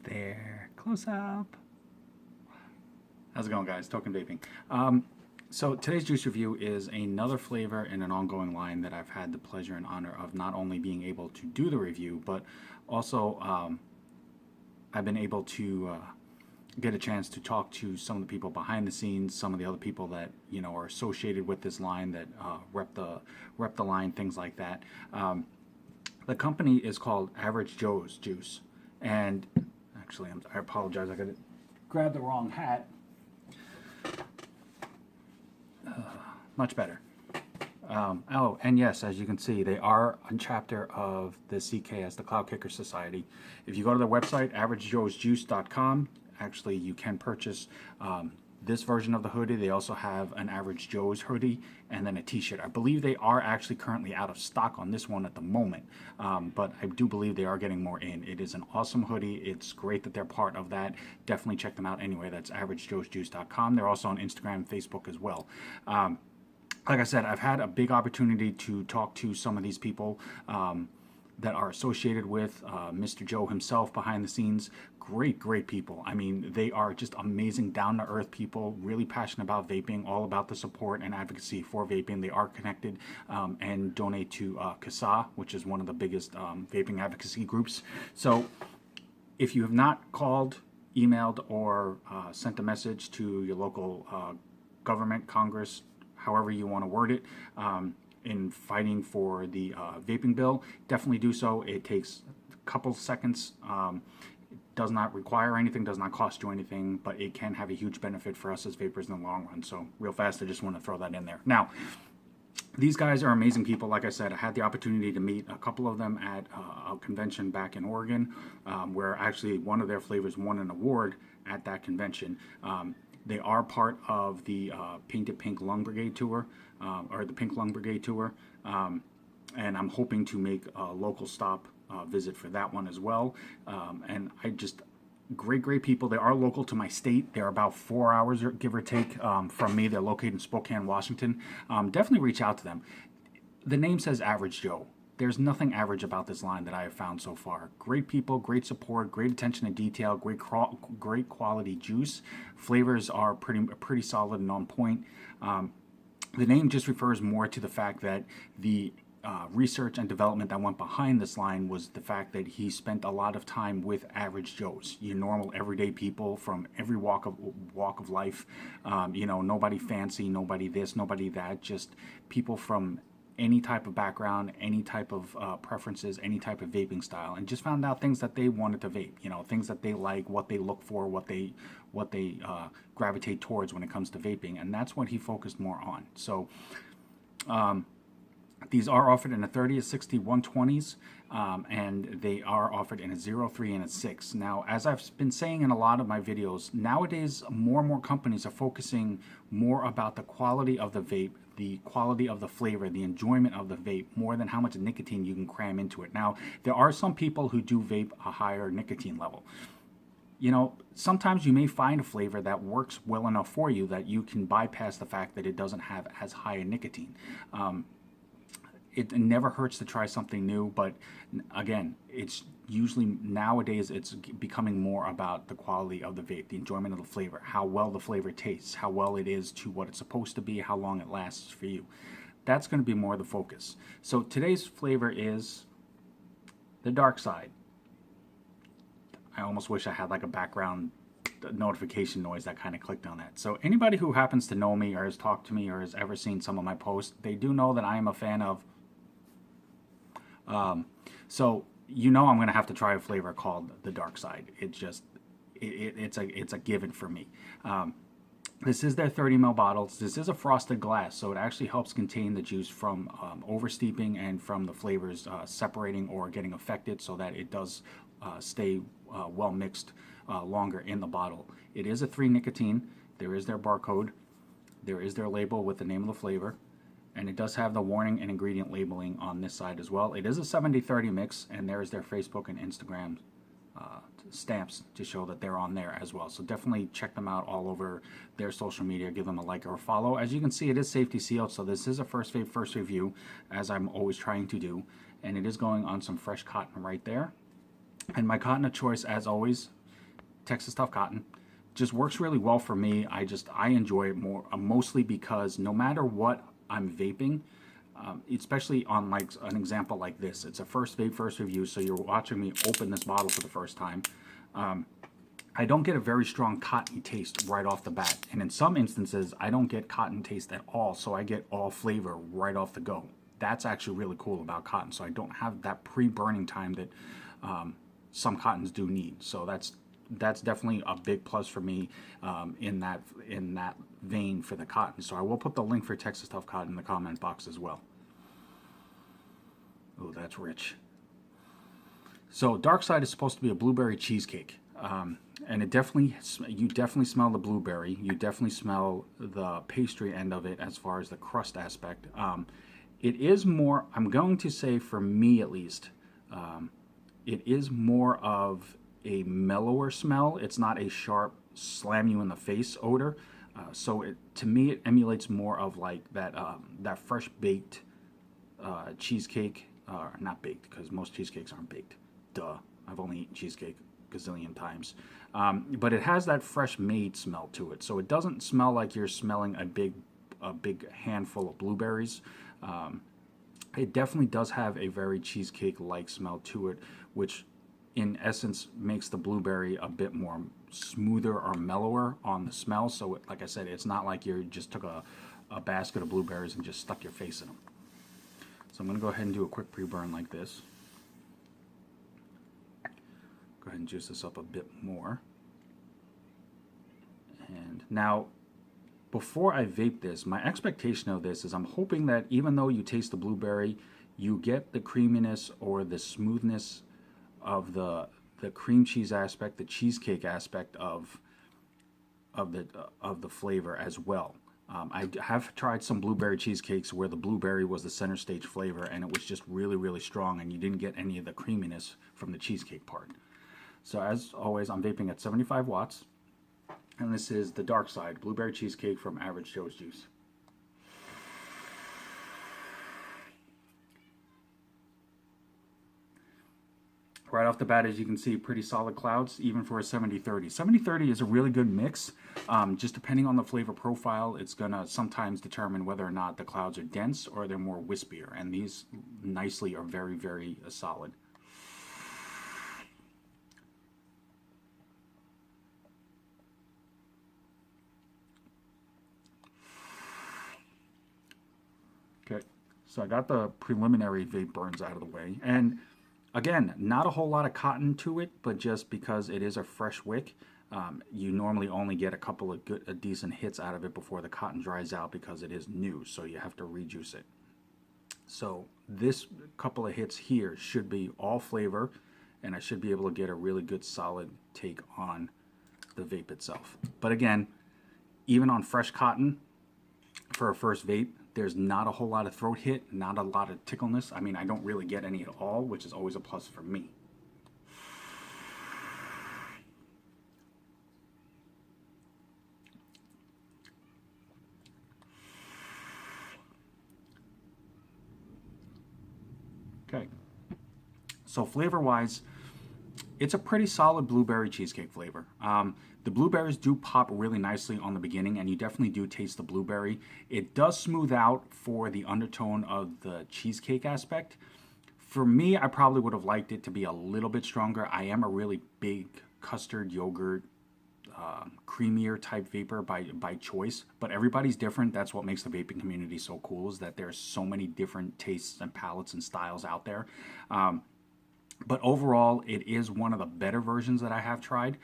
There, close up. How's it going, guys? Token Vaping. So today's juice review is another flavor in an ongoing line that I've had the pleasure and honor of not only being able to do the review, but also I've been able to get a chance to talk to some of the people behind the scenes, some of the other people that are associated with this line, that rep the line, things like that. The company is called Average Joe's Juice, and actually, I apologize, I got to grab the wrong hat. Much better. Oh, and yes, as you can see, they are a chapter of the CKS, the Cloud Kicker Society. If you go to their website, averagejoesjuice.com, actually you can purchase this version of the hoodie. They also have an Average Joe's hoodie and then a t-shirt. I believe they are actually currently out of stock on this one at the moment, but I do believe they are getting more in. It is an awesome hoodie. It's great that they're part of that. Definitely check them out anyway. That's averagejoesjuice.com. They're also on Instagram and Facebook as well. Like I said, I've had a big opportunity to talk to some of these people that are associated with Mr. Joe himself behind the scenes. Great people. I mean, they are just amazing, down-to-earth people, really passionate about vaping, all about the support and advocacy for vaping. They are connected and donate to CASA, which is one of the biggest vaping advocacy groups. So if you have not called, emailed, or sent a message to your local government, Congress, however you want to word it, in fighting for the vaping bill, definitely do so. It takes a couple seconds. It does not require anything, does not cost you anything, but it can have a huge benefit for us as vapors in the long run. So real fast, I just want to throw that in there. Now, these guys are amazing people. Like I said, I had the opportunity to meet a couple of them at a convention back in Oregon, where actually one of their flavors won an award at that convention. They are part of the Painted Pink Lung Brigade Tour, or the Pink Lung Brigade Tour, and I'm hoping to make a local stop visit for that one as well. And I just, great people. They are local to my state. They're about 4 hours, give or take, from me. They're located in Spokane, Washington. Definitely reach out to them. The name says Average Joe. There's nothing average about this line that I have found so far. Great people, great support, great attention to detail, great quality juice. Flavors are pretty solid and on point. The name just refers more to the fact that the research and development that went behind this line was the fact that he spent a lot of time with average Joes, your normal everyday people from every walk of life. Nobody fancy, nobody this, nobody that, just people from any type of background, any type of preferences, any type of vaping style, and just found out things that they wanted to vape, things that they like, what they look for, what they gravitate towards when it comes to vaping, and that's what he focused more on. So these are offered in a 30, a 60, 120s, and they are offered in a 0, 3, and a 6. Now, as I've been saying in a lot of my videos, nowadays more and more companies are focusing more about the quality of the vape, the quality of the flavor, the enjoyment of the vape, more than how much nicotine you can cram into it. Now, there are some people who do vape a higher nicotine level. Sometimes you may find a flavor that works well enough for you that you can bypass the fact that it doesn't have as high a nicotine. It never hurts to try something new, but again, it's usually nowadays it's becoming more about the quality of the vape, the enjoyment of the flavor, how well the flavor tastes, how well it is to what it's supposed to be, how long it lasts for you. That's going to be more the focus. So today's flavor is the Dark Side. I almost wish I had like a background notification noise that kind of clicked on that. So anybody who happens to know me or has talked to me or has ever seen some of my posts, they do know that I am a fan of so I'm going to have to try a flavor called the Dark Side. It's a given for me. This is their 30 ml bottles. This is a frosted glass, so it actually helps contain the juice from oversteeping and from the flavors separating or getting affected, so that it does stay well mixed longer in the bottle. It is a 3 nicotine. There is their barcode. There is their label with the name of the flavor. And it does have the warning and ingredient labeling on this side as well. It is a 70-30 mix, and there's their Facebook and Instagram stamps to show that they're on there as well. So definitely check them out all over their social media. Give them a like or a follow. As you can see, it is safety sealed, so this is a first vape, first review, as I'm always trying to do. And it is going on some fresh cotton right there. And my cotton of choice, as always, Texas Tough Cotton. Just works really well for me. I enjoy it more, mostly because no matter what I'm vaping, especially on like an example like this, it's a first vape, first review, so you're watching me open this bottle for the first time. I don't get a very strong cottony taste right off the bat, and in some instances, I don't get cotton taste at all, so I get all flavor right off the go. That's actually really cool about cotton, so I don't have that pre-burning time that some cottons do need. So that's definitely a big plus for me in that vein for the cotton. So I will put the link for Texas Tough Cotton in the comment box as well. Oh, that's rich. So Dark Side is supposed to be a blueberry cheesecake, and you definitely smell the blueberry. You definitely smell the pastry end of it as far as the crust aspect. It is more, I'm going to say for me at least, it is more of a mellower smell. It's not a sharp slam you in the face odor. So to me it emulates more of like that fresh baked cheesecake. Not baked, because most cheesecakes aren't baked. Duh. I've only eaten cheesecake a gazillion times. But it has that fresh made smell to it. So it doesn't smell like you're smelling a big handful of blueberries. It definitely does have a very cheesecake-like smell to it, which in essence makes the blueberry a bit more smoother or mellower on the smell. So like I said, it's not like you just took a basket of blueberries and just stuck your face in them. So I'm going to go ahead and do a quick pre-burn like this. Go ahead and juice this up a bit more. And now, before I vape this, my expectation of this is I'm hoping that even though you taste the blueberry, you get the creaminess or the smoothness of the cream cheese aspect, the cheesecake aspect of the flavor as well. I have tried some blueberry cheesecakes where the blueberry was the center stage flavor and it was just really, really strong and you didn't get any of the creaminess from the cheesecake part. So as always, I'm vaping at 75 watts. And this is the Dark Side Blueberry Cheesecake from Average Joe's Juice. Right off the bat, as you can see, pretty solid clouds, even for a 70-30. 70-30 is a really good mix. Just depending on the flavor profile, it's going to sometimes determine whether or not the clouds are dense or they're more wispier. And these nicely are very, very solid. Okay, so I got the preliminary vape burns out of the way. And again, not a whole lot of cotton to it, but just because it is a fresh wick, you normally only get a couple of decent hits out of it before the cotton dries out because it is new, so you have to rejuice it. So this couple of hits here should be all flavor, and I should be able to get a really good solid take on the vape itself. But again, even on fresh cotton, for a first vape, there's not a whole lot of throat hit, not a lot of tickleness. I mean, I don't really get any at all, which is always a plus for me. Okay. So flavor-wise, it's a pretty solid blueberry cheesecake flavor. The blueberries do pop really nicely on the beginning, and you definitely do taste the blueberry. It does smooth out for the undertone of the cheesecake aspect. For me, I probably would have liked it to be a little bit stronger. I am a really big custard yogurt, creamier type vapor by choice, but everybody's different. That's what makes the vaping community so cool, is that there's so many different tastes and palettes and styles out there. But overall, it is one of the better versions that I have tried.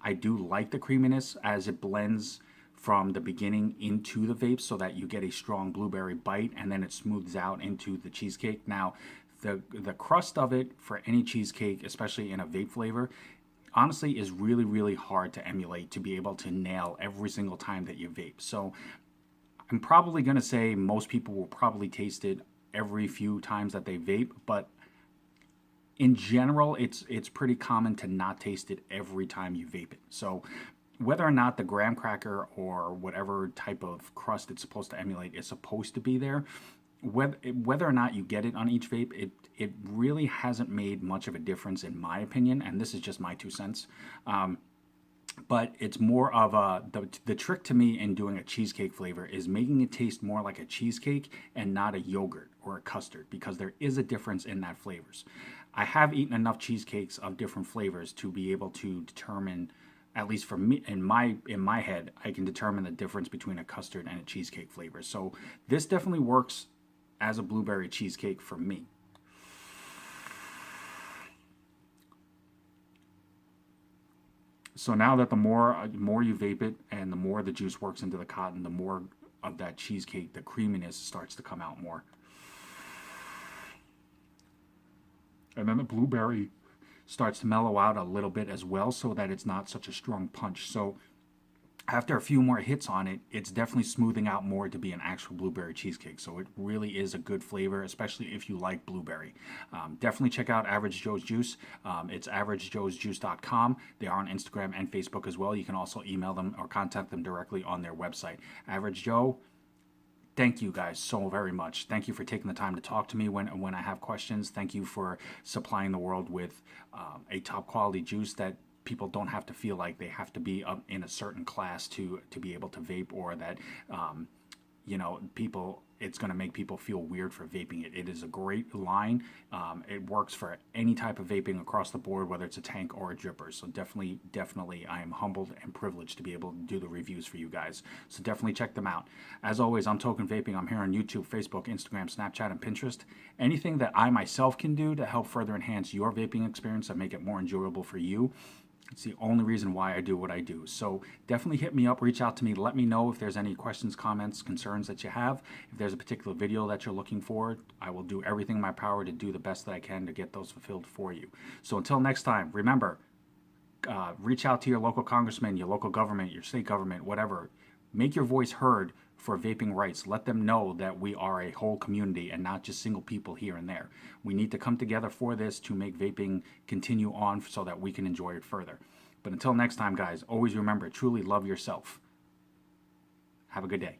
I do like the creaminess as it blends from the beginning into the vape so that you get a strong blueberry bite and then it smooths out into the cheesecake. Now, the crust of it for any cheesecake, especially in a vape flavor, honestly is really, really hard to emulate, to be able to nail every single time that you vape. So I'm probably going to say most people will probably taste it every few times that they vape, but in general, it's pretty common to not taste it every time you vape it. So whether or not the graham cracker or whatever type of crust it's supposed to emulate is supposed to be there, whether or not you get it on each vape, it really hasn't made much of a difference in my opinion, and this is just my 2 cents. but it's more of the trick to me in doing a cheesecake flavor is making it taste more like a cheesecake and not a yogurt or a custard, because there is a difference in that flavors. I have eaten enough cheesecakes of different flavors to be able to determine, at least for me in my head, I can determine the difference between a custard and a cheesecake flavor. So this definitely works as a blueberry cheesecake for me. So now that the more you vape it and the more the juice works into the cotton, the more of that cheesecake, the creaminess starts to come out more. And then the blueberry starts to mellow out a little bit as well, so that it's not such a strong punch. So after a few more hits on it, it's definitely smoothing out more to be an actual blueberry cheesecake. So it really is a good flavor, especially if you like blueberry. Definitely check out Average Joe's Juice. It's averagejoesjuice.com. They are on Instagram and Facebook as well. You can also email them or contact them directly on their website. Average Joe, thank you guys so very much. Thank you for taking the time to talk to me when I have questions. Thank you for supplying the world with a top quality juice that people don't have to feel like they have to be up in a certain class to be able to vape, or that people, it's going to make people feel weird for vaping it. It is a great line. It works for any type of vaping across the board, whether it's a tank or a dripper. So definitely, I am humbled and privileged to be able to do the reviews for you guys. So definitely check them out. As always, I'm Token Vaping. I'm here on YouTube, Facebook, Instagram, Snapchat, and Pinterest. Anything that I myself can do to help further enhance your vaping experience and make it more enjoyable for you, it's the only reason why I do what I do. So definitely hit me up, reach out to me, let me know if there's any questions, comments, concerns that you have. If there's a particular video that you're looking for, I will do everything in my power to do the best that I can to get those fulfilled for you. So until next time, remember, reach out to your local congressman, your local government, your state government, whatever. Make your voice heard for vaping rights. Let them know that we are a whole community and not just single people here and there. We need to come together for this to make vaping continue on so that we can enjoy it further. But until next time, guys, always remember, truly love yourself. Have a good day.